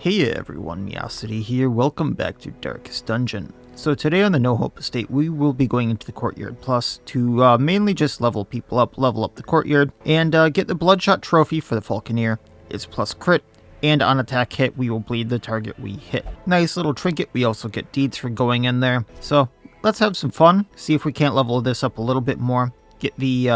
Hey everyone, Miacidae here, welcome back to Darkest Dungeon. So today on the No Hope Estate, we will be going into the Courtyard Plus to mainly just level people up, level up the Courtyard, and get the Bloodshot Trophy for the Falconeer. It's plus crit, and on attack hit, we will bleed the target we hit. Nice little trinket, we also get deeds for going in there. So let's have some fun, see if we can't level this up a little bit more. Get the,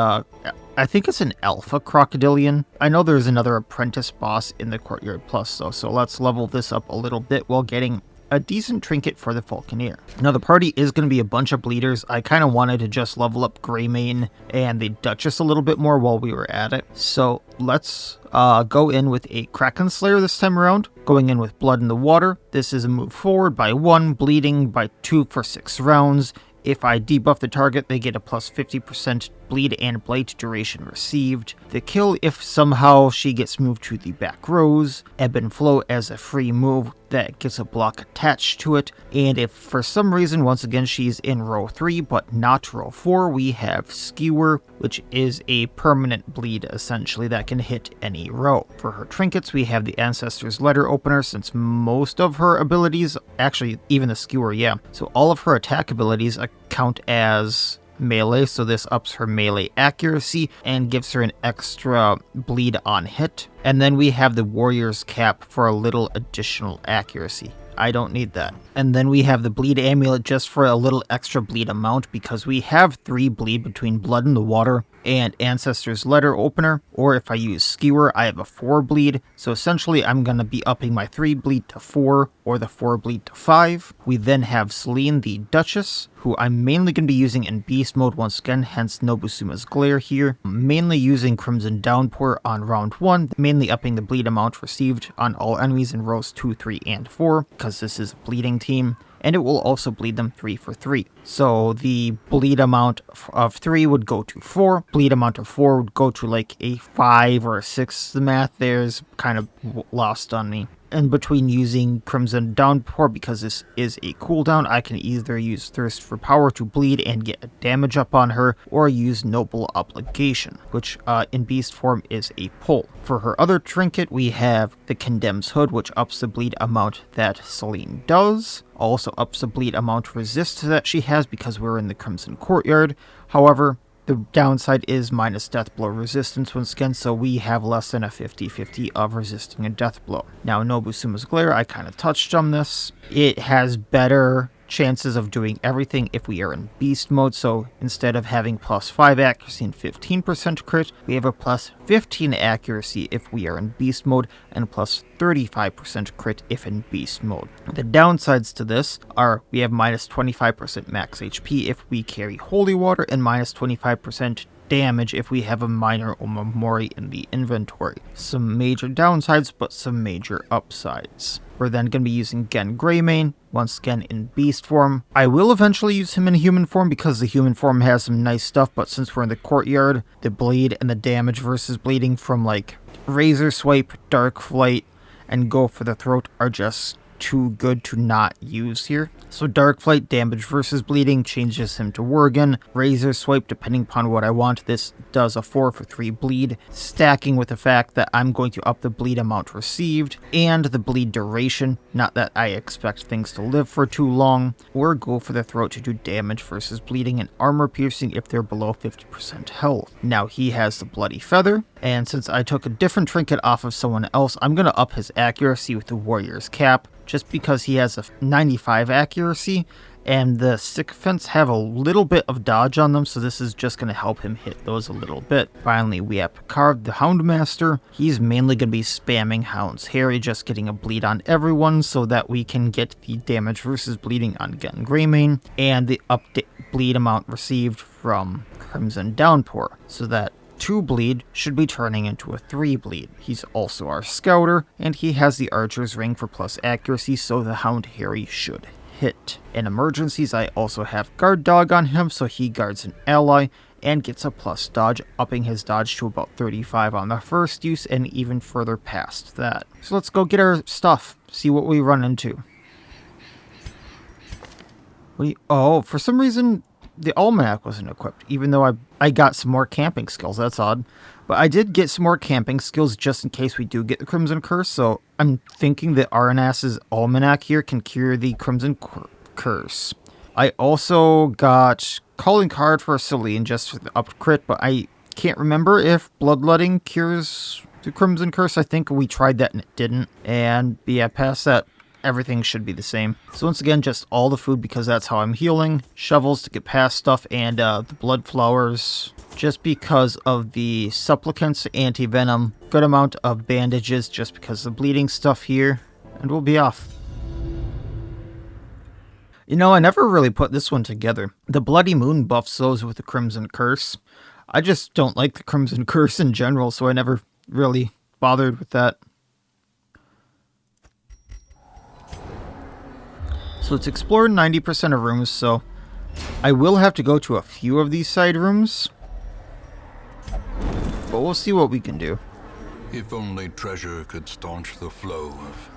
I think it's an Alpha Crocodilian. I know there's another Apprentice boss in the Courtyard Plus though, so let's level this up a little bit while getting a decent trinket for the Falconeer. Now the party is going to be a bunch of bleeders. I kind of wanted to just level up Greymane and the Duchess a little bit more while we were at it. So let's go in with a Krakenslayer this time around. Going in with Blood in the Water. This is a move forward by 1, bleeding by 2 for 6 rounds. If I debuff the target, they get a plus 50% bleed and blight duration received. The kill if somehow she gets moved to the back rows. Ebb and Flow as a free move that gets a block attached to it. And if for some reason, once again, she's in row 3 but not row 4, we have Skewer, which is a permanent bleed essentially that can hit any row. For her trinkets, we have the Ancestor's Letter Opener, since most of her abilities, actually even the Skewer, yeah. So all of her attack abilities count as melee, so this ups her melee accuracy and gives her an extra bleed on hit. And then we have the Warrior's Cap for a little additional accuracy. I don't need that. And then we have the Bleed Amulet just for a little extra bleed amount, because we have 3 bleed between Blood in the Water and Ancestor's Letter Opener, or if I use Skewer, I have a 4 bleed, so essentially I'm going to be upping my 3 bleed to 4, or the 4 bleed to 5. We then have Selene the Duchess, who I'm mainly going to be using in Beast Mode once again, hence Nobusuma's Glare here. Mainly using Crimson Downpour on round 1, mainly upping the bleed amount received on all enemies in rows 2, 3, and 4, because this is a bleeding team. And it will also bleed them 3 for 3. So the bleed amount of 3 would go to 4. Bleed amount of 4 would go to like a 5 or a 6. The math there is kind of lost on me. And between using Crimson Downpour, because this is a cooldown, I can either use Thirst for Power to bleed and get a damage up on her, or use Noble Obligation, which in Beast form is a pull. For her other trinket, we have the Condemns Hood, which ups the bleed amount that Selene does. Also ups the bleed amount resist that she has because we're in the Crimson Courtyard. However, the downside is minus death blow resistance once again, so we have less than a 50-50 of resisting a death blow. Now, Nobusuma's Glare, I kind of touched on this. It has better chances of doing everything if we are in Beast Mode, so instead of having plus 5 accuracy and 15% crit, we have a plus 15 accuracy if we are in Beast Mode, and plus 35% crit if in Beast Mode. The downsides to this are we have minus 25% max HP if we carry Holy Water, and minus 25% damage if we have a minor Omamori in the inventory. Some major downsides, but some major upsides. We're then going to be using again Greymane, once again in Beast form. I will eventually use him in human form because the human form has some nice stuff, but since we're in the Courtyard, the bleed and the damage versus bleeding from like Razor Swipe, Dark Flight, and Go for the Throat are just too good to not use here. So Dark Flight damage versus bleeding changes him to Worgen. Razor Swipe, depending upon what I want, this does a 4 for 3 bleed, stacking with the fact that I'm going to up the bleed amount received and the bleed duration, not that I expect things to live for too long, or Go for the Throat to do damage versus bleeding and armor piercing if they're below 50% health. Now he has the Bloody Feather, and since I took a different trinket off of someone else, I'm going to up his accuracy with the Warrior's Cap, just because he has a 95 accuracy, and the Sycophants have a little bit of dodge on them, so this is just going to help him hit those a little bit. Finally, we have Picard, the Houndmaster. He's mainly going to be spamming Hound's Harry, just getting a bleed on everyone so that we can get the damage versus bleeding on again Greymane, and the bleed amount received from Crimson Downpour, so that 2 bleed should be turning into a 3 bleed. He's also our Scouter, and he has the Archer's Ring for plus accuracy, so the Hound Harry should hit. In emergencies, I also have Guard Dog on him, so he guards an ally and gets a plus dodge, upping his dodge to about 35 on the first use and even further past that. So let's go get our stuff, see what we run into. Oh, for some reason the Almanac wasn't equipped, even though I got some more camping skills. That's odd. But I did get some more camping skills just in case we do get the Crimson Curse, so I'm thinking that Arnas's Almanac here can cure the Crimson Curse. I also got Calling Card for Celine just for the up crit, but I can't remember if Bloodletting cures the Crimson Curse. I think we tried that and it didn't. And yeah, past that, everything should be the same. So once again, just all the food because that's how I'm healing. Shovels to get past stuff, and the blood flowers just because of the supplicants, anti-venom. Good amount of bandages just because of the bleeding stuff here. And we'll be off. You know, I never really put this one together. The Bloody Moon buffs those with the Crimson Curse. I just don't like the Crimson Curse in general, so I never really bothered with that. So it's explored 90% of rooms, so I will have to go to a few of these side rooms. But we'll see what we can do. If only treasure could staunch the flow of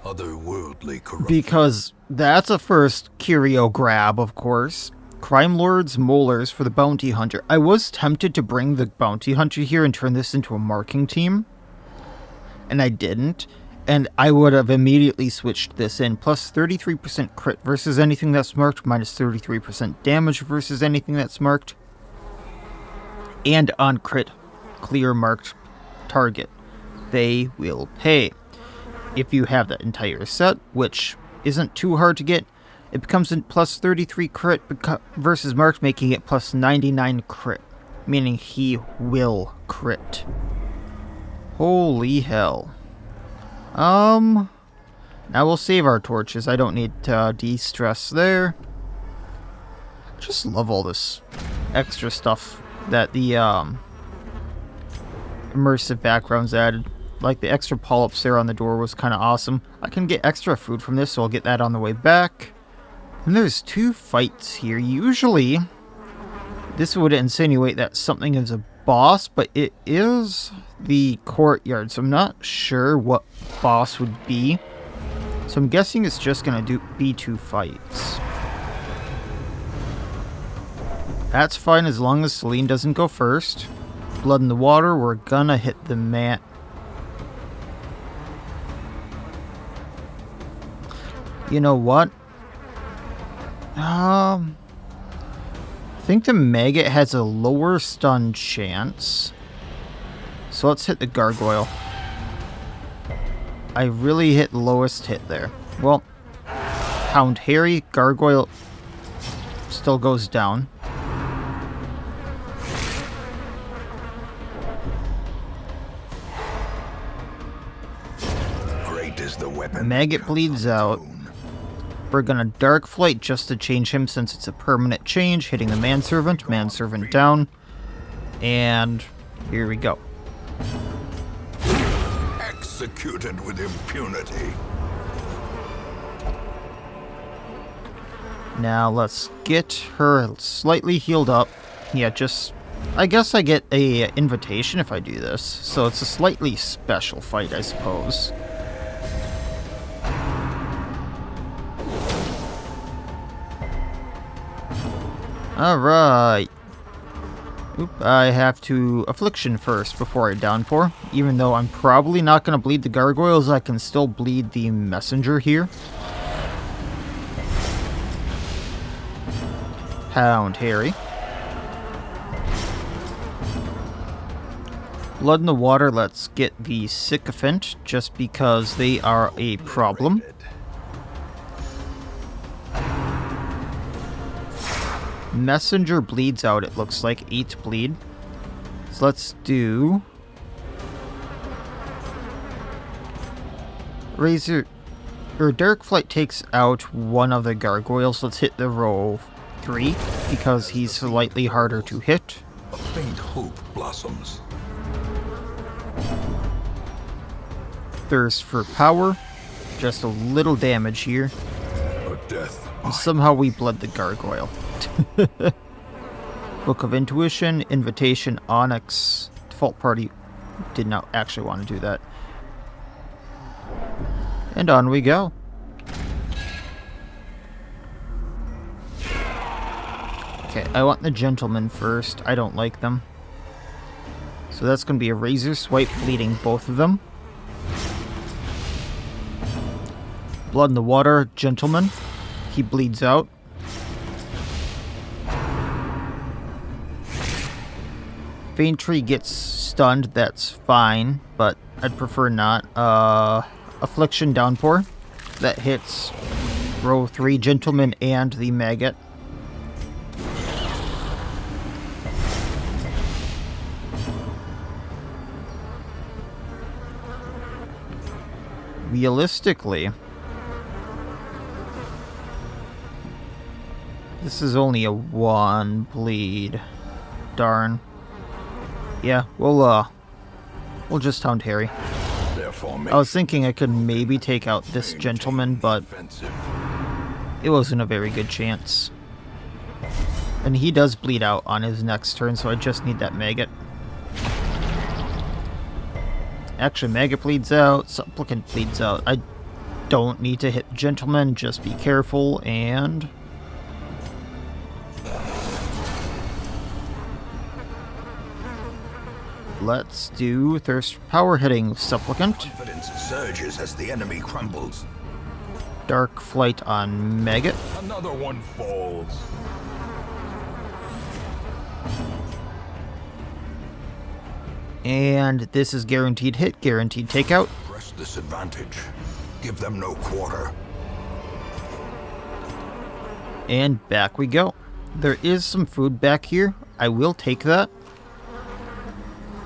otherworldly corruption. Because that's a first curio grab, of course. Crime Lord's Molars for the Bounty Hunter. I was tempted to bring the Bounty Hunter here and turn this into a marking team. And I didn't. And I would have immediately switched this in. Plus 33% crit versus anything that's marked. Minus 33% damage versus anything that's marked. And on crit, clear marked target. They will pay. If you have that entire set, which isn't too hard to get, it becomes a plus 33 crit versus marked, making it plus 99 crit. Meaning he will crit. Holy hell. Now we'll save our torches. I don't need to de-stress there. Just love all this extra stuff that the immersive backgrounds added. Like the extra polyps there on the door was kind of awesome. I can get extra food from this, so I'll get that on the way back. And there's 2 fights here. Usually, this would insinuate that something is a boss, but it is the Courtyard, so I'm not sure what boss would be. So I'm guessing it's just going to be 2 fights. That's fine as long as Celine doesn't go first. Blood in the water, we're gonna hit the mat. You know what? I think the maggot has a lower stun chance. So let's hit the gargoyle. I really hit the lowest hit there. Well, Hound Harry, gargoyle still goes down. Great is the weapon. Maggot bleeds out. We're gonna Dark Flight just to change him since it's a permanent change, hitting the Manservant. Manservant down. And here we go. Executed with impunity. Now let's get her slightly healed up. Yeah, I guess I get a invitation if I do this. So it's a slightly special fight, I suppose. Alright. Oop, I have to Affliction first before I Downpour. Even though I'm probably not going to bleed the gargoyles, I can still bleed the messenger here. Hound Harry. Blood in the water, let's get the Sycophant, just because they are a problem. Messenger bleeds out, it looks like. 8 bleed. So let's do... Razor... Or Dark Flight takes out one of the gargoyles. Let's hit the row 3, because he's slightly harder to hit. A faint hope blossoms. Thirst for power. Just a little damage here. A death. And somehow we bled the gargoyle. Book of Intuition, Invitation, Onyx. Default party did not actually want to do that. And on we go. Okay, I want the gentlemen first. I don't like them. So that's going to be a Razor Swipe, bleeding both of them. Blood in the Water, Gentleman. He bleeds out. Faintry gets stunned, that's fine, but I'd prefer not. Affliction Downpour. That hits row 3, Gentleman and the Maggot. Realistically, this is only a 1 bleed. Darn. Yeah, we'll just Hound Harry. I was thinking I could maybe take out this Gentleman, but it wasn't a very good chance. And he does bleed out on his next turn, so I just need that Maggot. Actually, Maggot bleeds out, Supplicant bleeds out. I don't need to hit Gentleman, just be careful, and... let's do Thirst Power hitting Supplicant. Confidence surges as the enemy crumbles. Dark Flight on Maggot. Another one falls. And this is guaranteed hit, guaranteed takeout. Press disadvantage. Give them no quarter. And back we go. There is some food back here. I will take that.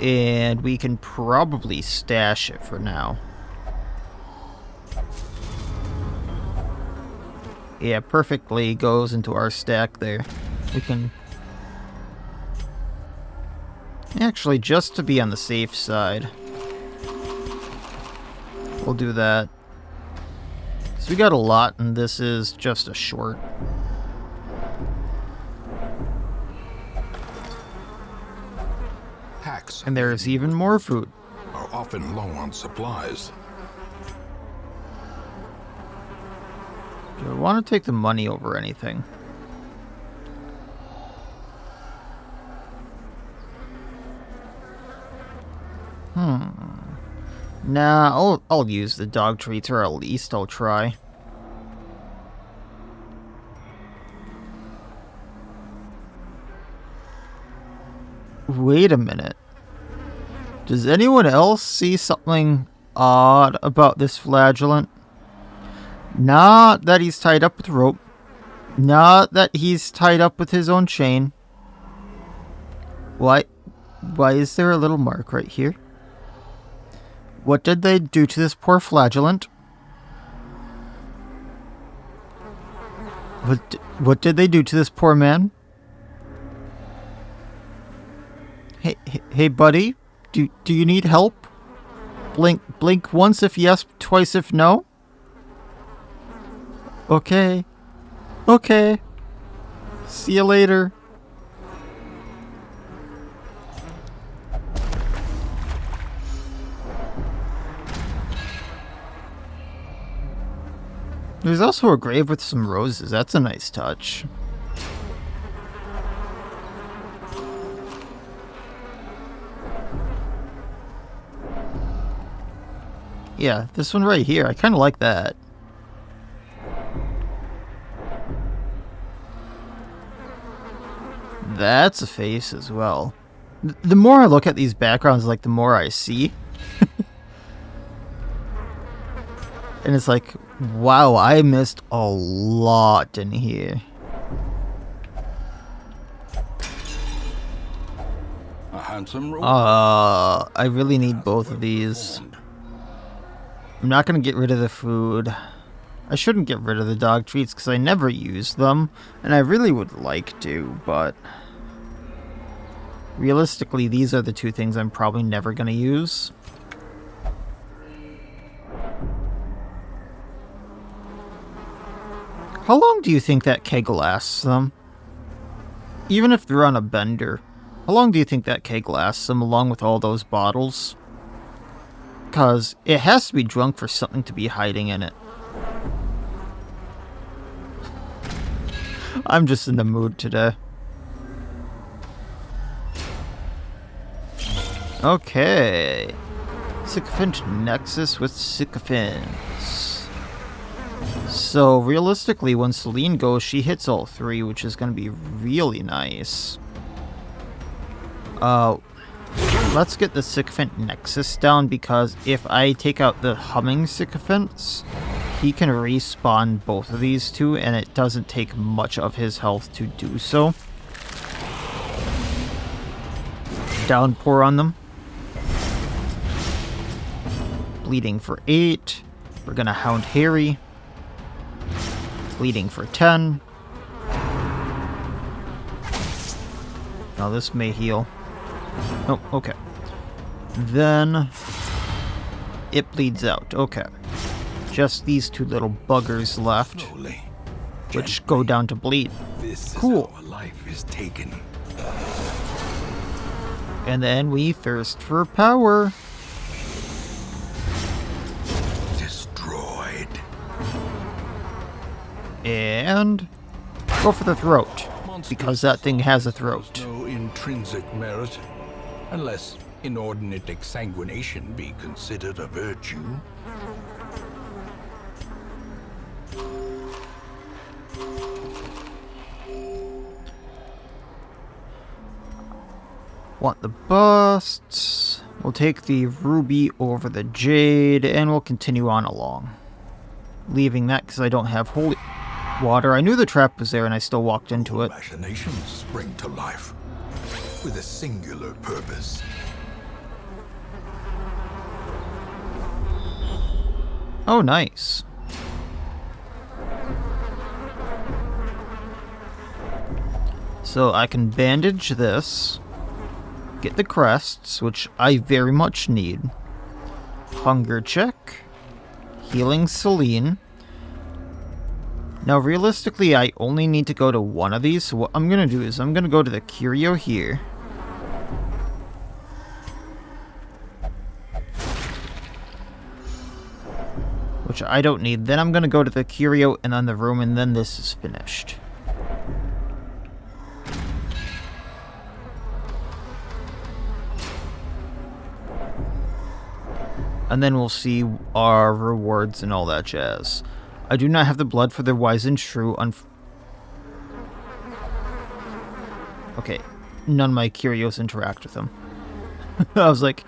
And we can probably stash it for now. Yeah, perfectly goes into our stack there. We can... actually, just to be on the safe side, we'll do that. So we got a lot, and this is just a short. Hacks And there's even more food. are often low on supplies. Do I want to take the money over anything? Nah, I'll use the dog treats, or at least I'll try. Wait a minute. Does anyone else see something odd about this flagellant? Not that he's tied up with rope. Not that he's tied up with his own chain. Why is there a little mark right here? What did they do to this poor flagellant? What did they do to this poor man? Hey, buddy, do you need help? Blink once if yes, twice if no. Okay. See you later. There's also a grave with some roses. That's a nice touch. Yeah, this one right here. I kind of like that. That's a face as well. The more I look at these backgrounds, like, the more I see. And it's like, wow, I missed a lot in here. A handsome rope. I really need both of these. I'm not going to get rid of the food. I shouldn't get rid of the dog treats because I never use them. And I really would like to, but... realistically, these are the two things I'm probably never going to use. How long do you think that keg lasts them? Even if they're on a bender, how long do you think that keg lasts them along with all those bottles? Because it has to be drunk for something to be hiding in it. I'm just in the mood today. Okay. Sycophant Nexus with Sycophants. So, realistically, when Celine goes, she hits all three, which is going to be really nice. Let's get the Sycophant Nexus down, because if I take out the Humming Sycophants, he can respawn both of these two, and it doesn't take much of his health to do so. Downpour on them. Bleeding for 8. We're gonna Hound Harry. Bleeding for 10. Now this may heal. Oh, okay. Then it bleeds out. Okay. Just these two little buggers left, Slowly, which go down to bleed. this Cool. is how a life is taken. And then we thirst for power. Destroyed. And go for the throat, because that thing has a throat. No intrinsic merit, unless inordinate exsanguination be considered a virtue. Want the busts. We'll take the ruby over the jade, and we'll continue on along. Leaving that because I don't have holy water. I knew the trap was there, and I still walked into it. Machinations spring to life with a singular purpose. Oh, nice. So I can bandage this. Get the crests, which I very much need. Hunger check. Healing Celine. Now, realistically, I only need to go to one of these. So what I'm going to do is I'm going to go to the curio here. Which I don't need. Then I'm going to go to the curio and then the room, and then this is finished. And then we'll see our rewards and all that jazz. I do not have the blood for the wise and true. Okay, none of my curios interact with them. I was like,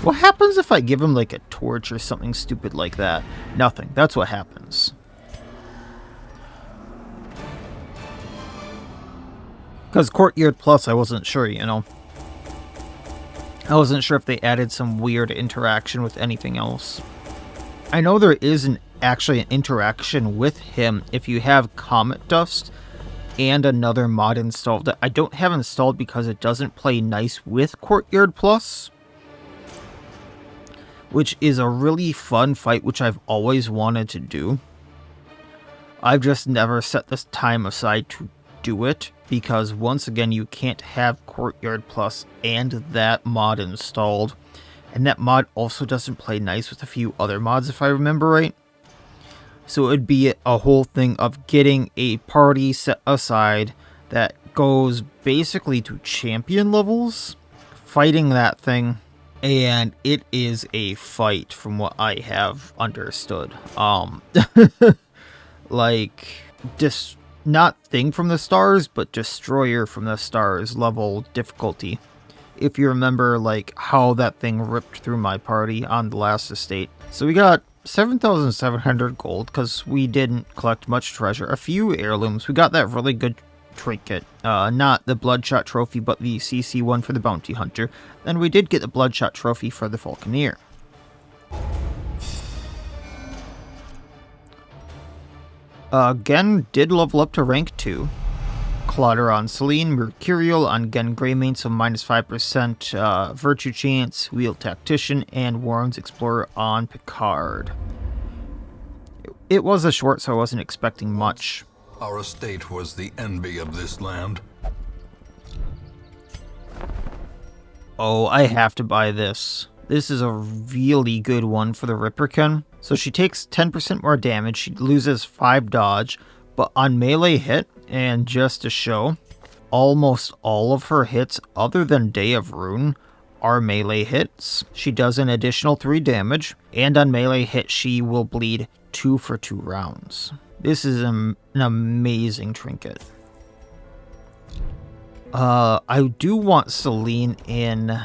what happens if I give him like a torch or something stupid like that? Nothing. That's what happens. Because Courtyard Plus, I wasn't sure, you know. I wasn't sure if they added some weird interaction with anything else. I know there is actually an interaction with him if you have Comet Dust and another mod installed that I don't have installed because it doesn't play nice with Courtyard Plus, which is a really fun fight which I've always wanted to do. I've just never set this time aside to do it, because once again you can't have Courtyard Plus and that mod installed, and that mod also doesn't play nice with a few other mods if I remember right. So it would be a whole thing of getting a party set aside that goes basically to champion levels, fighting that thing, and it is a fight from what I have understood. Like, just not Thing from the Stars, but Destroyer from the Stars level difficulty. If you remember, like, how that thing ripped through my party on the last estate. So we got 7,700 gold, because we didn't collect much treasure. A few heirlooms. We got that really good trinket. Not the Bloodshot Trophy, but the CC one for the Bounty Hunter. And we did get the Bloodshot Trophy for the Falconeer. Gen did level up to rank 2. Clutter on Celine, Mercurial on Gen Greymane, so minus 5% Virtue Chance, Wheel Tactician, and Warren's Explorer on Picard. It was a short, so I wasn't expecting much. Our estate was the envy of this land. Oh, I have to buy this. This is a really good one for the Ripperkin. So she takes 10% more damage, she loses 5 dodge, but on melee hit, and just to show, almost all of her hits, other than Day of Ruin, are melee hits. She does an additional 3 damage, and on melee hit she will bleed 2 for 2 rounds. This is an amazing trinket. I do want Celine in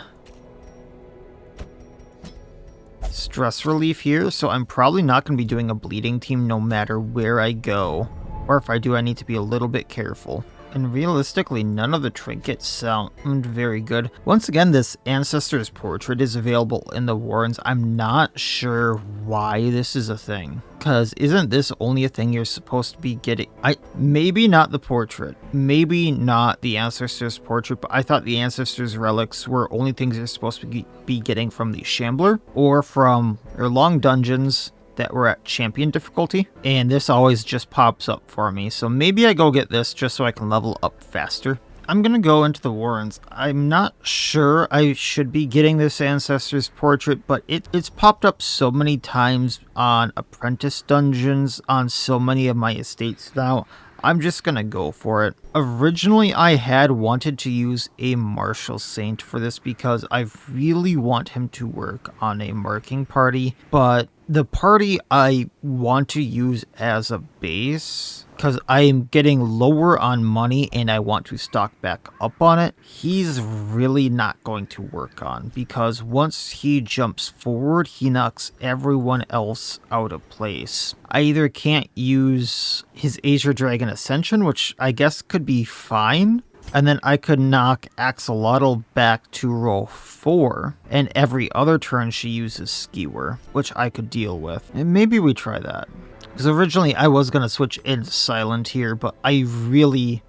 stress relief here, so I'm probably not going to be doing a bleeding team no matter where I go. Or if I do, I need to be a little bit careful. And realistically, none of the trinkets sound very good. Once again, this Ancestor's Portrait is available in the Warrens. I'm not sure why this is a thing. Because isn't this only a thing you're supposed to be getting? Maybe not the portrait. Maybe not the Ancestor's Portrait, but I thought the Ancestor's Relics were only things you're supposed to be getting from the Shambler or from their long dungeons that were at champion difficulty, and this always just pops up for me, so maybe I go get this just so I can level up faster. I'm gonna go into the Warrens. I'm not sure I should be getting this Ancestor's Portrait, but it's popped up so many times on Apprentice dungeons on so many of my estates now. I'm just gonna go for it. Originally, I had wanted to use a Martial Saint for this because I really want him to work on a marking party, but the party I want to use as a base, because I am getting lower on money and I want to stock back up on it, he's really not going to work on, because once he jumps forward, he knocks everyone else out of place. I either can't use his Azure Dragon Ascension, which I guess could be fine, and then I could knock Axolotl back to row 4, and every other turn she uses Skewer, which I could deal with. And maybe we try that. Because originally I was going to switch into Silent here, but I really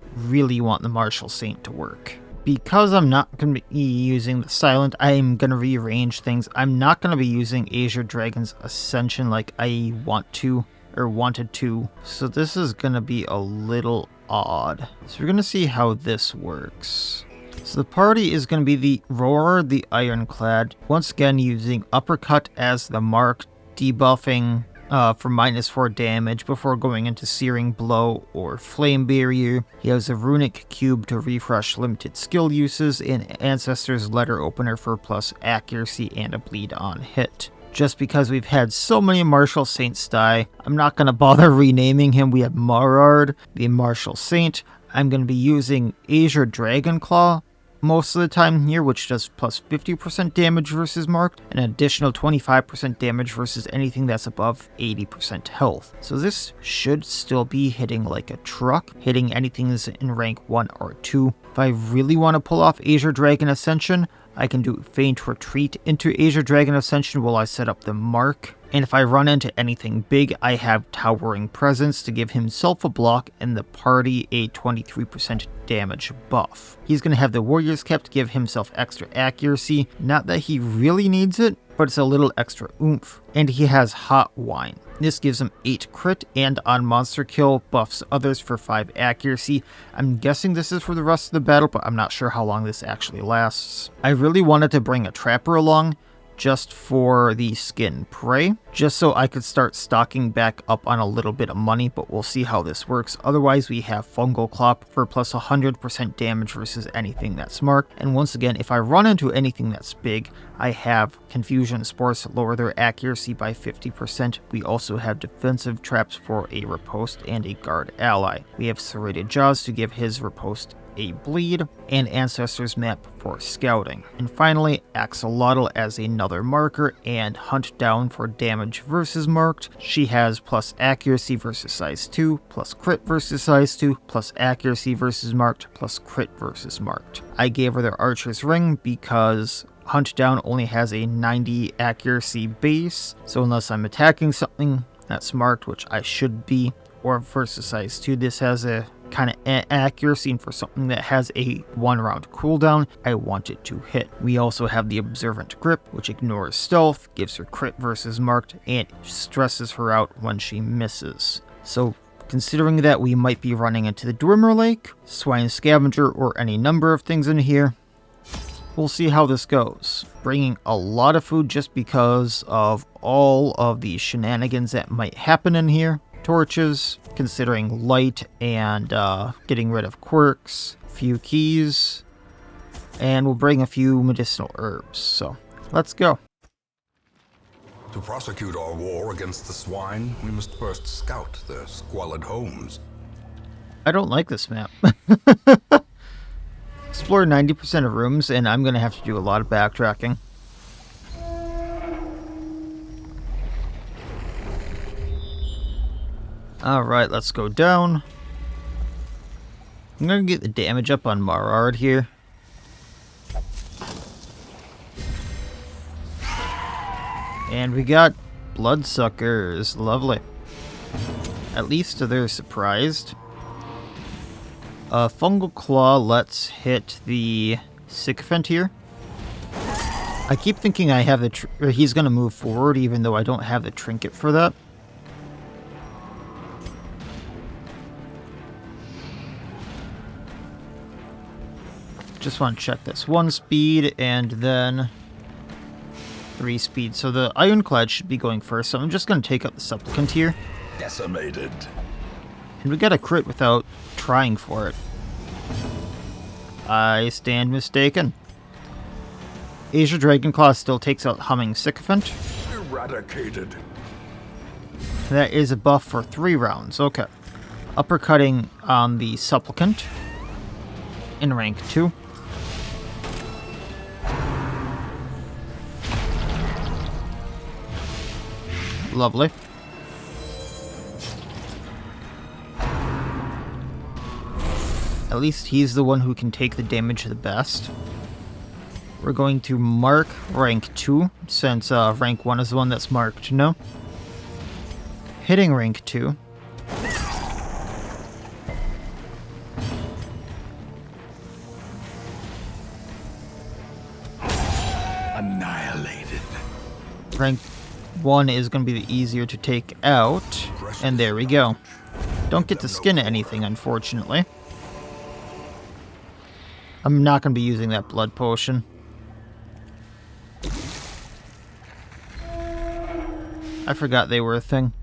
want the Martial Saint to work. Because I'm not going to be using the Silent, I'm going to rearrange things. I'm not going to be using Azure Dragon's Ascension like I want to, or wanted to. So this is going to be a little odd. So we're going to see how this works. So the party is going to be the Roarer, the Ironclad, once again using Uppercut as the mark, debuffing for -4 damage before going into Searing Blow or Flame Barrier. He has a Runic Cube to refresh limited skill uses, and Ancestor's Letter Opener for plus accuracy and a bleed on hit. Just because we've had so many Martial Saints die, I'm not going to bother renaming him. We have Marard, the Martial Saint. I'm going to be using Azure Dragonclaw most of the time here, which does plus 50% damage versus marked, and an additional 25% damage versus anything that's above 80% health. So this should still be hitting like a truck, hitting anything that's in rank 1 or 2. If I really want to pull off Azure Dragon Ascension, I can do Feint Retreat into Azure Dragon Ascension while I set up the mark. And if I run into anything big, I have Towering Presence to give himself a block and the party a 23% damage buff. He's going to have the Warrior's Cap to give himself extra accuracy. Not that he really needs it, but it's a little extra oomph. And he has Hot Wine. This gives him 8 crit, and on monster kill buffs others for 5 accuracy. I'm guessing this is for the rest of the battle, but I'm not sure how long this actually lasts. I really wanted to bring a Trapper along, just for the skin prey, just so I could start stocking back up on a little bit of money, but we'll see how this works. Otherwise, we have Fungal Clop for plus 100% damage versus anything that's marked. And once again, if I run into anything that's big, I have Confusion Spores to lower their accuracy by 50%. We also have Defensive Traps for a Riposte and a Guard ally. We have Serrated Jaws to give his Riposte a bleed, and Ancestor's Map for scouting. And finally, Axolotl as another marker, and Hunt Down for damage versus marked. She has plus accuracy versus size 2, plus crit versus size 2, plus accuracy versus marked, plus crit versus marked. I gave her the Archer's Ring because Hunt Down only has a 90 accuracy base, so unless I'm attacking something that's marked, which I should be, or versus size 2, this has a kind of accuracy, and for something that has a 1-round cooldown, I want it to hit. We also have the Observant Grip, which ignores stealth, gives her crit versus marked, and stresses her out when she misses. So considering that we might be running into the Dwemer Lake, Swine Scavenger, or any number of things in here, we'll see how this goes. Bringing a lot of food just because of all of the shenanigans that might happen in here. Torches, considering light and getting rid of quirks, few keys, And we'll bring a few medicinal herbs, so let's go. To prosecute our war against the Swine, we must first scout their squalid homes. I don't like this map. Explore 90% of rooms, and I'm going to have to do a lot of backtracking. Alright, let's go down. I'm going to get the damage up on Marard here. And we got Bloodsuckers. Lovely. At least they're surprised. Fungal Claw, let's hit the Sycophant here. I keep thinking I have the he's going to move forward even though I don't have the trinket for that. Just want to check this. 1 speed and then 3 speed. So the Ironclad should be going first. So I'm just going to take up the Supplicant here. Decimated. And we got a crit without trying for it. I stand mistaken. Azure Dragonclaw still takes out Humming Sycophant. Eradicated. That is a buff for 3 rounds. Okay. Uppercutting on the Supplicant in rank 2. Lovely. At least he's the one who can take the damage the best. We're going to mark rank 2, since rank 1 is the one that's marked, no? Hitting rank 2. Annihilated. Rank 1 is going to be the easier to take out. And there we go. Don't get to skin anything, unfortunately. I'm not going to be using that blood potion. I forgot they were a thing.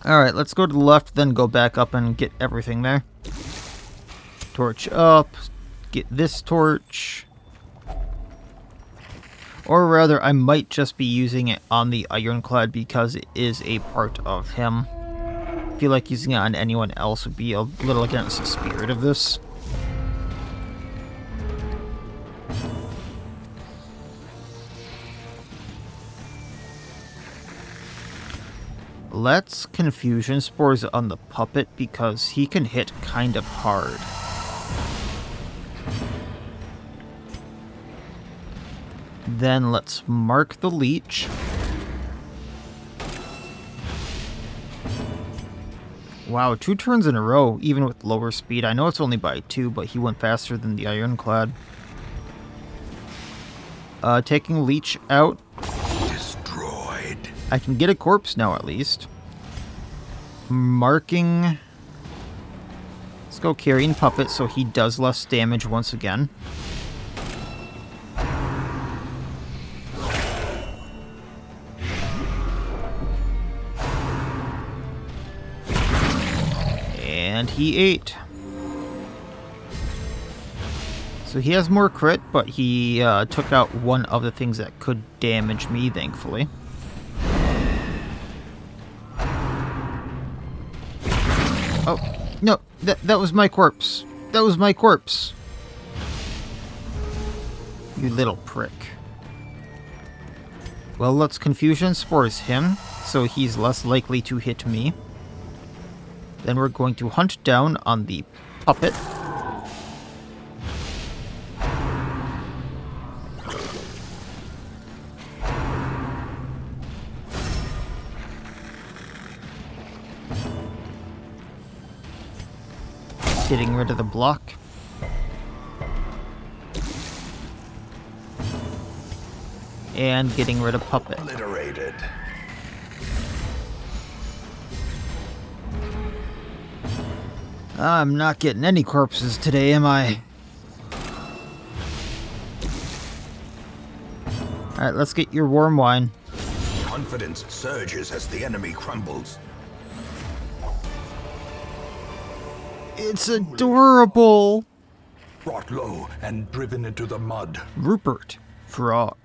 Alright, let's go to the left, then go back up and get everything there. Torch up. Get this torch. Or rather, I might just be using it on the Ironclad because it is a part of him. I feel like using it on anyone else would be a little against the spirit of this. Let's Confusion Spores on the puppet because he can hit kind of hard. Then let's mark the Leech. Wow, 2 turns in a row, even with lower speed. I know it's only by 2, but he went faster than the Ironclad. Taking Leech out. Destroyed. I can get a corpse now, at least. Marking. Let's go Carrion Puppet so he does less damage once again. And he ate. So he has more crit, but he took out one of the things that could damage me, thankfully. Oh, no, that was my corpse. That was my corpse. You little prick. Well, let's Confusion Spores him, so he's less likely to hit me. Then we're going to hunt down on the puppet. Getting rid of the block. And getting rid of puppet. Obliterated. I'm not getting any corpses today, am I? Alright, let's get your warm wine. Confidence surges as the enemy crumbles. It's adorable! Brought low and driven into the mud. Rupert. Frog.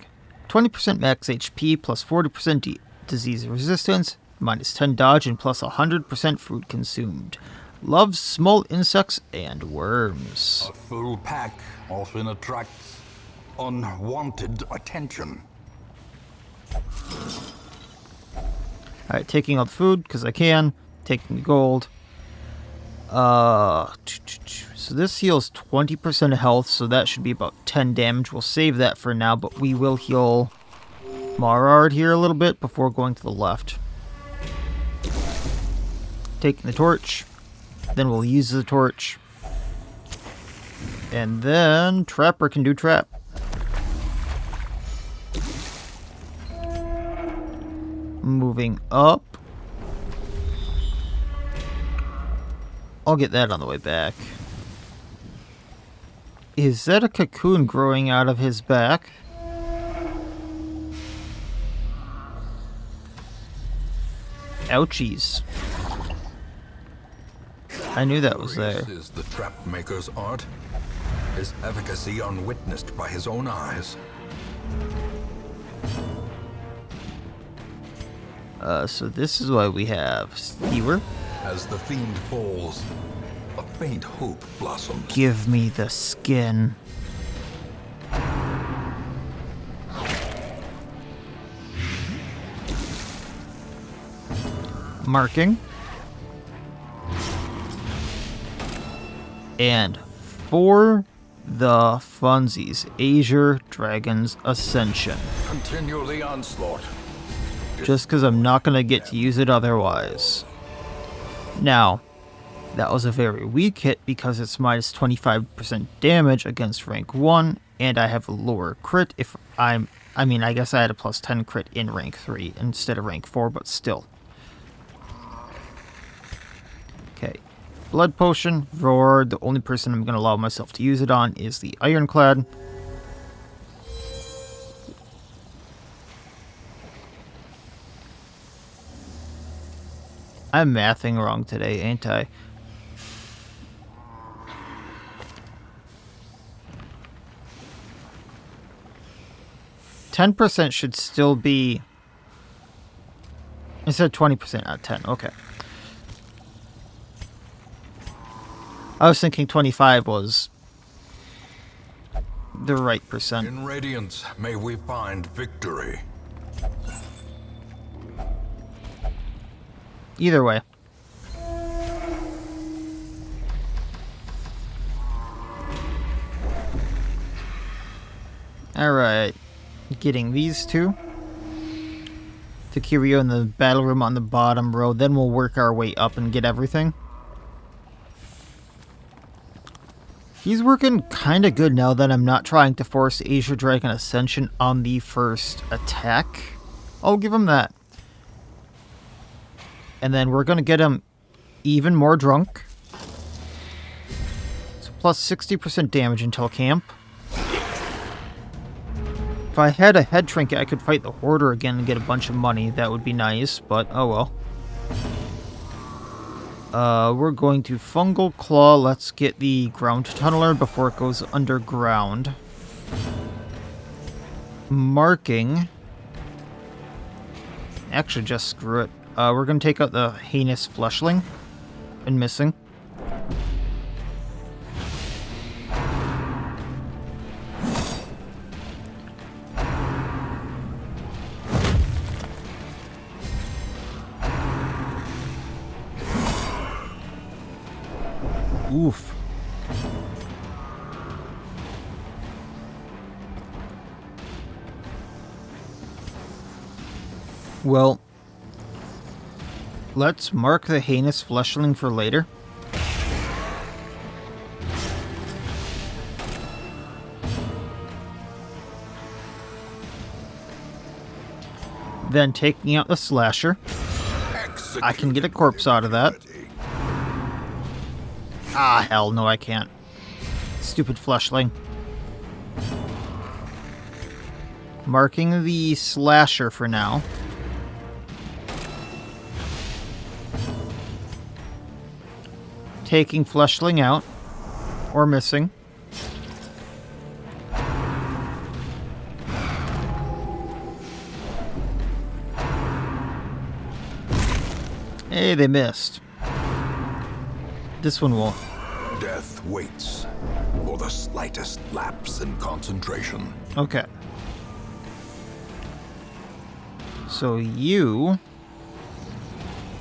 20% max HP plus 40% disease resistance, minus 10 dodge, and plus 100% food consumed. Loves small insects and worms. A full pack often attracts unwanted attention. Alright, taking all the food, because I can. Taking the gold. So this heals 20% of health, so that should be about 10 damage. We'll save that for now, but we will heal Marard here a little bit before going to the left. Taking the torch. Then we'll use the torch. And then Trapper can do trap. Moving up. I'll get that on the way back. Is that a cocoon growing out of his back? Ouchies. I knew that was there. This is the trap maker's art. His efficacy unwitnessed by his own eyes. So this is why we have Skewer. As the fiend falls, a faint hope blossoms. Give me the skin. Marking. And for the funsies, Azure Dragon's Ascension. Continue the onslaught. Just because I'm not going to get to use it otherwise. Now, that was a very weak hit because it's minus 25% damage against rank 1, and I have a lower crit if I guess I had a plus 10 crit in rank 3 instead of rank 4, but still. Okay. Blood Potion, Roar. The only person I'm going to allow myself to use it on is the Ironclad. I'm mathing wrong today, ain't I? %10 should still be... Instead of 20%, not 10. Okay. I was thinking 25 was the right percent. In Radiance, may we find victory. Either way. Alright. Getting these two. The Carrion in the battle room on the bottom row. Then we'll work our way up and get everything. He's working kind of good now that I'm not trying to force Azure Dragon Ascension on the first attack. I'll give him that. And then we're going to get him even more drunk. So plus 60% damage until camp. If I had a head trinket, I could fight the Hoarder again and get a bunch of money. That would be nice, but oh well. We're going to Fungal Claw. Let's get the Ground Tunneler before it goes underground. Marking. Actually, just screw it. We're going to take out the Heinous Fleshling. And missing. Oof. Well, let's mark the Heinous Fleshling for later. Then taking out the Slasher. I can get a corpse out of that. Ah, hell no, I can't. Stupid Fleshling. Marking the Slasher for now. taking Fleshling out. Or missing. Hey, they missed. This one won't. Death waits for the slightest lapse in concentration. Okay. So you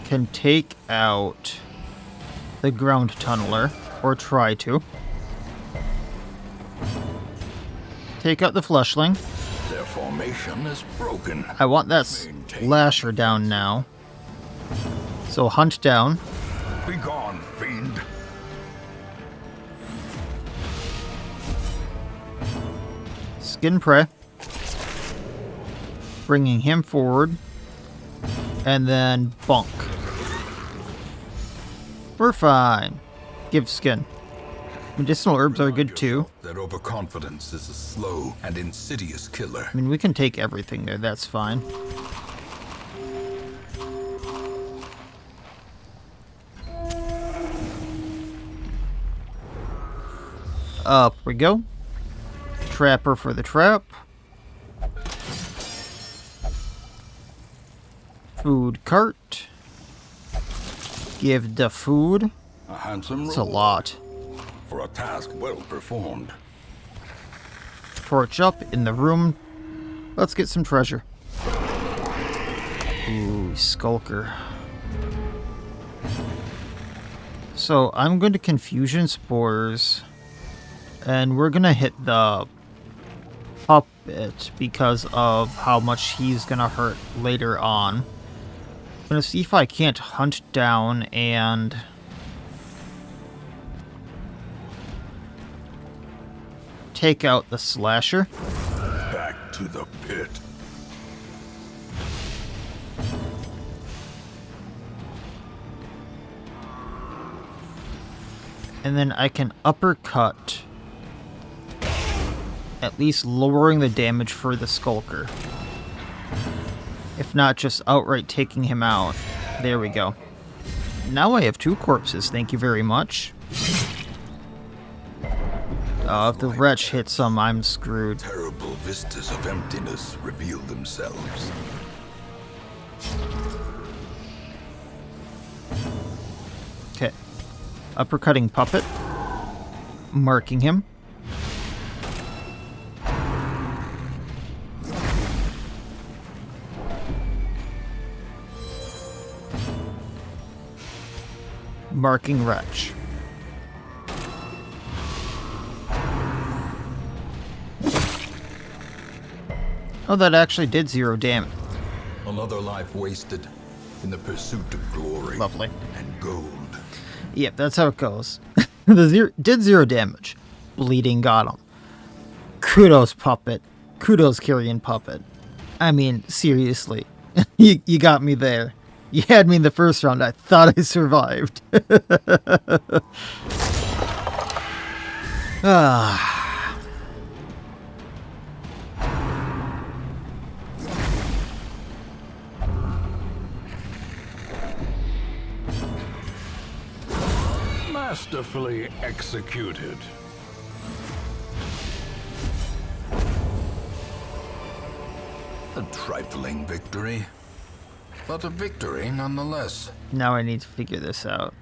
can take out the ground tunneler, or try to. Take out the Fleshling. Their formation is broken. I want that slasher down now. So hunt down. Be gone, fiend. Skin prey. Bringing him forward. And then bonk. We're fine. Give skin. Medicinal herbs are good too. That overconfidence is a slow and insidious killer. I mean, we can take everything there, that's fine. Up we go. Trapper for the trap. Food cart. Give the food. A handsome It's a reward lot. for a task well performed. Torch up in the room. Let's get some treasure. Ooh, Skulker. So I'm going to Confusion Spores. And we're going to hit the puppet because of how much he's going to hurt later on. I'm going to see if I can't hunt down and take out the slasher. Back to the pit. And then I can uppercut, at least lowering the damage for the Skulker. If not, just outright taking him out. There we go. Now I have 2 corpses, thank you very much. If the wretch hits him, I'm screwed. Terrible vistas of emptiness reveal themselves. Okay. Uppercutting puppet. Marking him. Marking wretch. Oh, that actually did 0 damage. Another life wasted in the pursuit of glory. Lovely. And gold. Yep, that's how it goes. Did 0 damage. Bleeding got him. Kudos, puppet. Kudos, Carrion puppet. I mean, seriously. you got me there. You had me in the first round. I thought I survived. Ah. Masterfully executed. A trifling victory, but a victory nonetheless. Now I need to figure this out.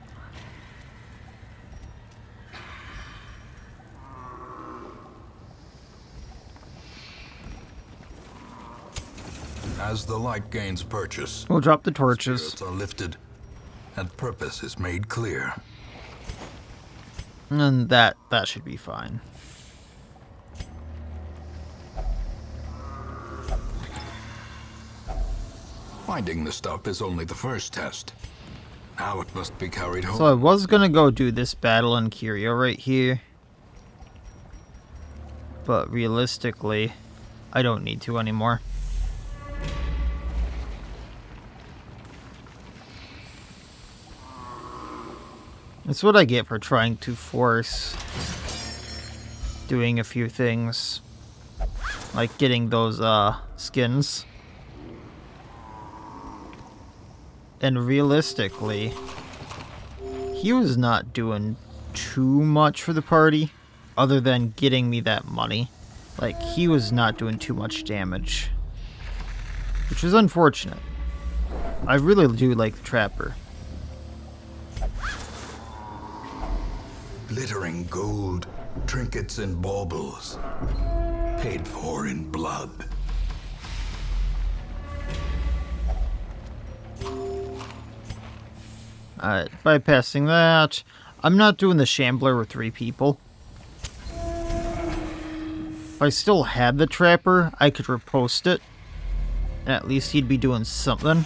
As the light gains purchase, We'll drop the torches. spirits are lifted, and purpose is made clear. And that should be fine. Finding the stuff is only the first test. Now it must be carried home. So I was gonna go do this battle in Curio right here. But realistically, I don't need to anymore. That's what I get for trying to force doing a few things. Like getting those skins. And realistically, he was not doing too much for the party, other than getting me that money. Like, he was not doing too much damage, which is unfortunate. I really do like the Trapper. Glittering gold, trinkets and baubles, paid for in blood. Alright, bypassing that. I'm not doing the Shambler with 3 people. If I still had the Trapper, I could repost it. And at least he'd be doing something.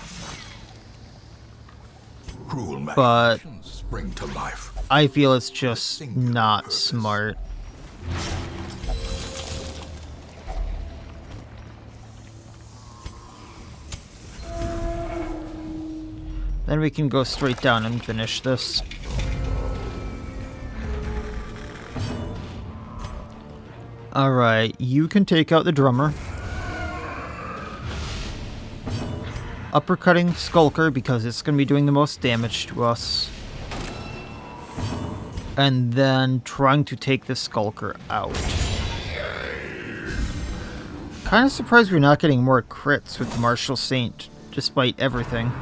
Cruel But machinations spring to life. I feel it's just not smart. Then we can go straight down and finish this. Alright, you can take out the drummer. Uppercutting Skulker because it's going to be doing the most damage to us. And then trying to take the Skulker out. Kind of surprised we're not getting more crits with the Martial Saint, despite everything.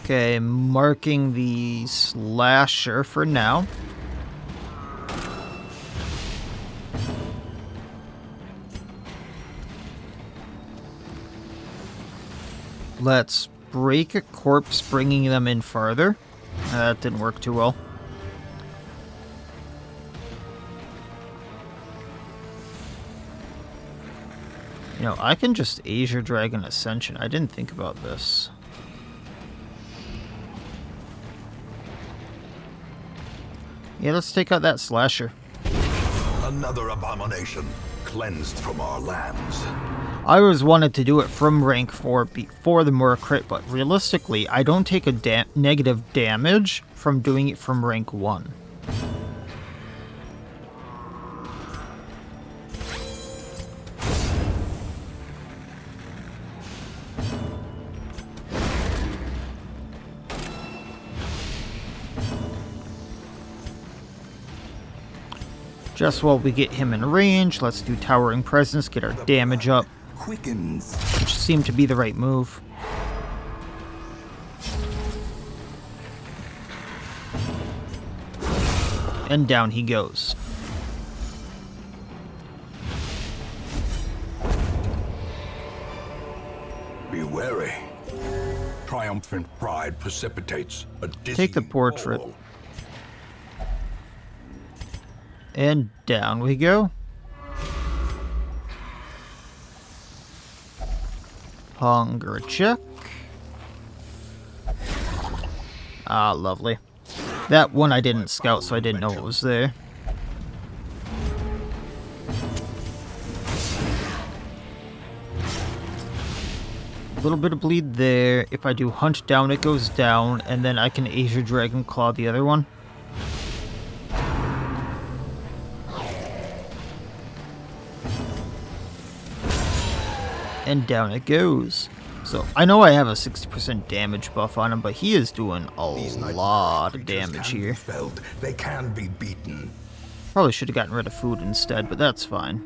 Okay, marking the Slasher for now. Let's break a corpse, bringing them in farther. That didn't work too well. You know, I can just Azure Dragon Ascension. I didn't think about this. Yeah, let's take out that Slasher. Another abomination cleansed from our lands. I always wanted to do it from rank 4 before the more crit, but realistically, I don't take a negative damage from doing it from rank 1. Just while we get him in range, let's do Towering Presence, get our damage up. Quickens. Which seemed to be the right move. And down he goes. Be wary. Triumphant pride precipitates a dizzying Take the portrait. fall. And down we go. Hunger check. Ah, lovely. That one I didn't scout, so I didn't know it was there. A little bit of bleed there. If I do hunt down, it goes down, and then I can Azure Dragon Claw the other one. And down it goes. So, I know I have a 60% damage buff on him, but he is doing a lot of damage here. Felled. They can be beaten. Probably should have gotten rid of food instead, but that's fine.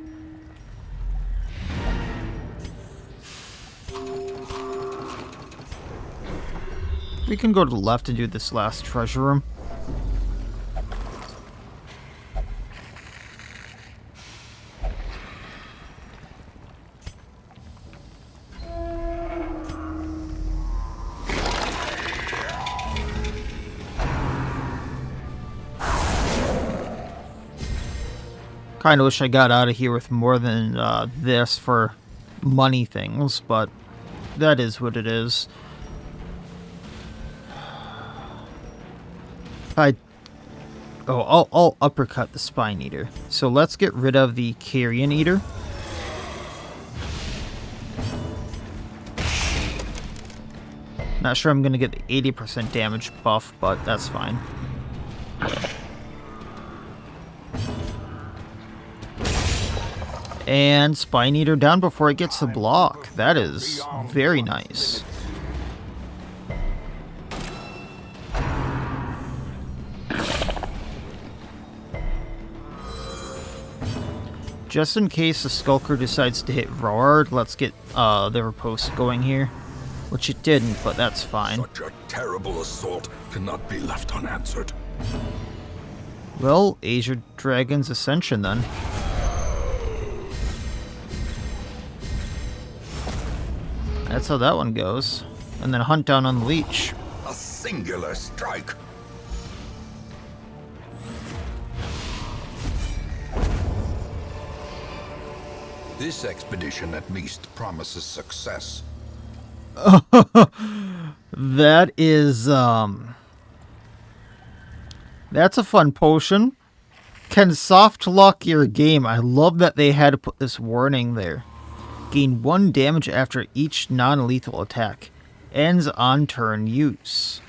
We can go to the left and do this last treasure room. Kinda wish I got out of here with more than this for money things, but that is what it is. I'll uppercut the Spine Eater. So let's get rid of the Carrion Eater. Not sure I'm gonna get the 80% damage buff, but that's fine. And Spine Eater down before it gets the block. That is very nice. Just in case the Skulker decides to hit Roar, let's get the riposte going here. Which it didn't, but that's fine. Such a terrible assault cannot be left unanswered. Well, Azure Dragon's Ascension then. That's how that one goes. And then hunt down on the Leech. A singular strike. This expedition at least promises success. That is, that's a fun potion. Can soft lock your game. I love that they had to put this warning there. Gain 1 damage after each non-lethal attack. Ends on turn use.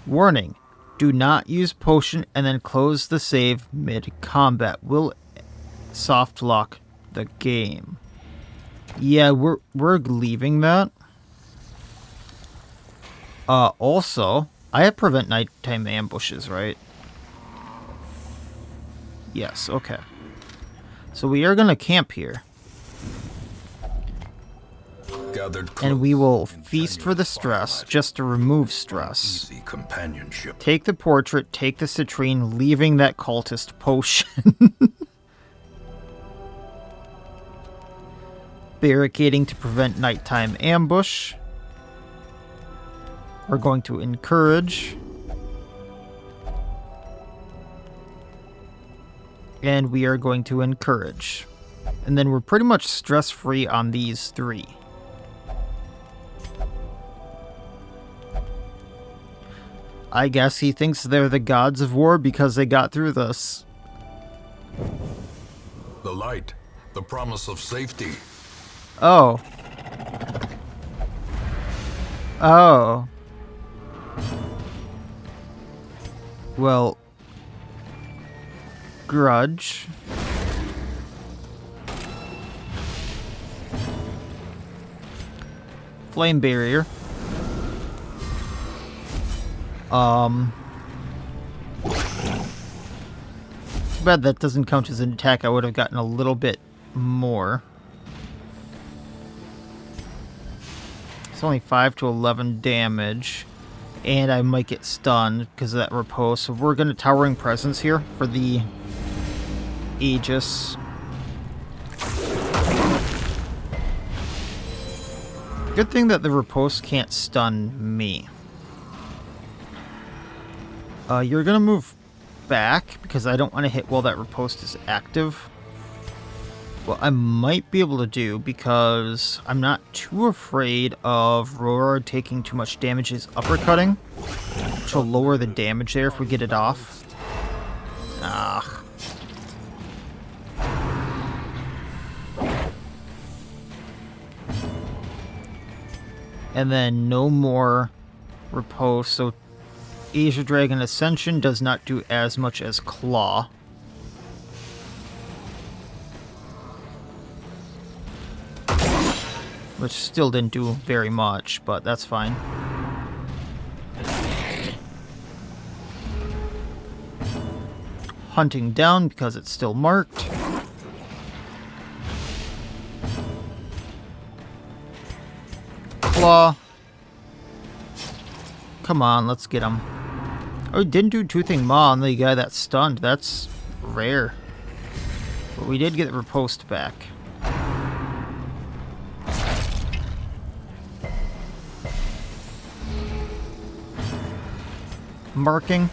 Warning. Do not use potion and then close the save mid-combat. Will soft lock the game. Yeah, we're leaving that. Also, I have prevent nighttime ambushes, right? Yes, okay. So we are gonna camp here. And we will feast for the stress, just to remove stress. Easy companionship. Take the portrait, take the citrine, leaving that cultist potion. Barricading to prevent nighttime ambush. We're going to encourage. And we are going to encourage. And then we're pretty much stress-free on these 3. I guess he thinks they're the gods of war because they got through this. The light, the promise of safety. Oh. Oh. Well. Grudge. Flame barrier. Too bad that doesn't count as an attack. I would have gotten a little bit more. It's only 5 to 11 damage. And I might get stunned because of that repose. So we're going to Towering Presence here for the Aegis. Good thing that the repose can't stun me. You're going to move back because I don't want to hit while that repose is active. Well, I might be able to do because I'm not too afraid of Roar taking too much damage is uppercutting, which will lower the damage there if we get it off. Ah. And then no more repose, so Azure Dragon Ascension does not do as much as Claw. Which still didn't do very much, but that's fine. Hunting down because it's still marked. Claw. Come on, let's get him. Oh, we didn't do Toothing Maw on the guy that's stunned. That's rare. But we did get the riposte back. Marking.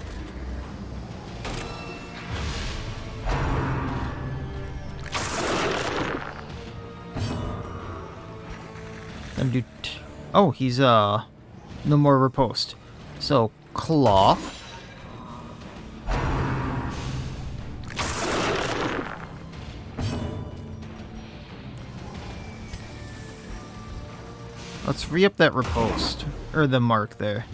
Then do. Oh, he's no more riposte. So Claw. Let's re-up that riposte or the mark there.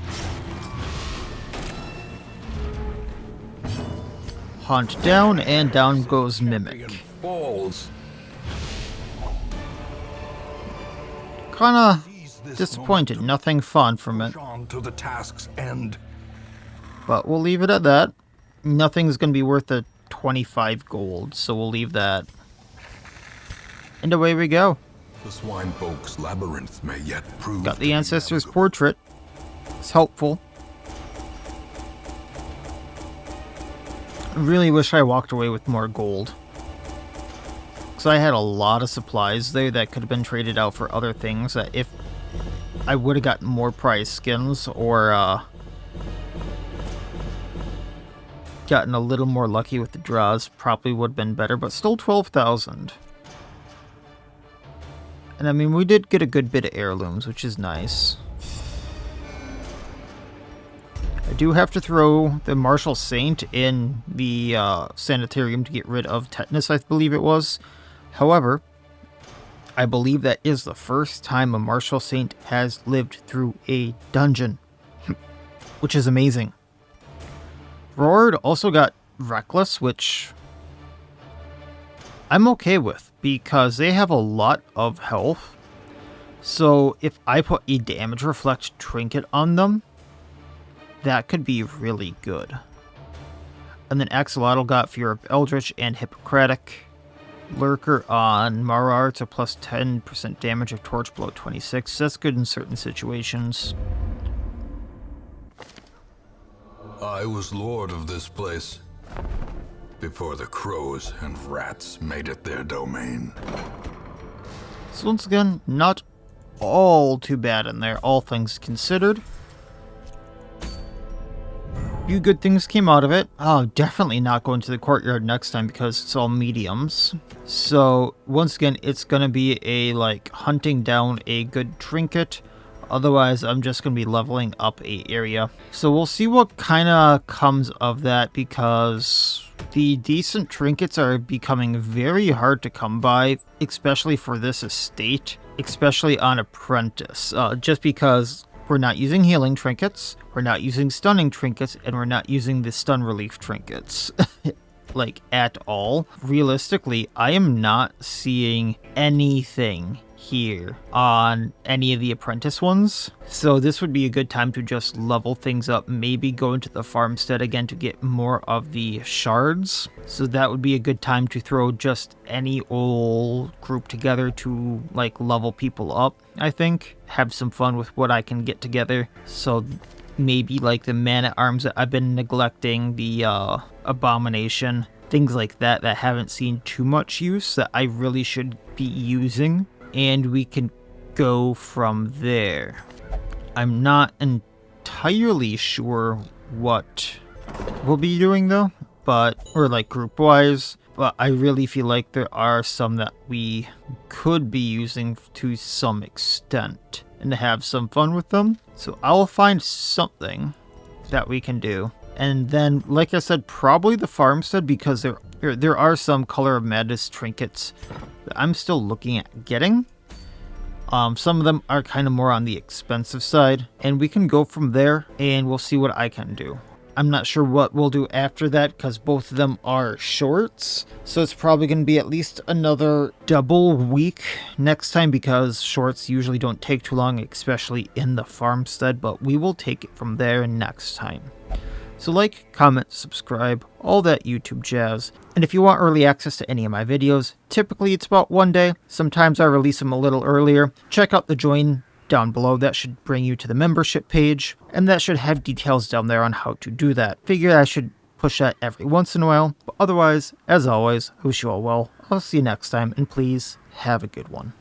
Hunt down, and down goes Mimic. Falls Kinda Seize this disappointed, moment nothing fun from it. to push on to the task's end. But we'll leave it at that. Nothing's gonna be worth the 25 gold, so we'll leave that. And away we go. The swine folk's labyrinth may yet prove Got to the be ancestor's navigable. portrait. It's helpful. I really wish I walked away with more gold. Because I had a lot of supplies there that could have been traded out for other things that if I would have gotten more prize skins or gotten a little more lucky with the draws, probably would have been better, but still 12,000. And I mean, we did get a good bit of heirlooms, which is nice. I do have to throw the Martial Saint in the sanitarium to get rid of tetanus, I believe it was. However, I believe that is the first time a Martial Saint has lived through a dungeon, which is amazing. Roard also got Reckless, which I'm okay with, because they have a lot of health. So if I put a damage reflect trinket on them, that could be really good. And then Axolotl got Fear of Eldritch and Hippocratic. Lurker on Marar to plus 10% damage of Torch Blow 26. That's good in certain situations. I was lord of this place before the crows and rats made it their domain. So once again, not all too bad in there, all things considered. Few good things came out of it. Oh, definitely not going to the courtyard next time because it's all mediums. So once again, it's gonna be a like hunting down a good trinket. Otherwise, I'm just gonna be leveling up a area. So we'll see what kind of comes of that, because the decent trinkets are becoming very hard to come by, especially for this estate, especially on Apprentice, just because we're not using healing trinkets, we're not using stunning trinkets, and we're not using the stun relief trinkets. Like, at all. Realistically, I am not seeing anything here on any of the apprentice ones. So this would be a good time to just level things up, maybe go into the farmstead again to get more of the shards. So that would be a good time to throw just any old group together to like level people up, I think. Have some fun with what I can get together. So maybe like the man-at-arms that I've been neglecting, the abomination, things like that that haven't seen too much use that I really should be using. And we can go from there. I'm not entirely sure what we'll be doing though, or like group wise, but I really feel like there are some that we could be using to some extent and have some fun with them. So I'll find something that we can do. And then, like I said, probably the farmstead, because there are some Color of Madness trinkets that I'm still looking at getting. Some of them are kind of more on the expensive side, and we can go from there and we'll see what I can do. I'm not sure what we'll do after that because both of them are shorts, so it's probably going to be at least another double week next time, because shorts usually don't take too long, especially in the farmstead, but we will take it from there next time. So like, comment, subscribe, all that YouTube jazz. And if you want early access to any of my videos, typically it's about one day. Sometimes I release them a little earlier. Check out the join down below. That should bring you to the membership page. And that should have details down there on how to do that. Figure I should push that every once in a while. But otherwise, as always, I wish you all well. I'll see you next time, and please have a good one.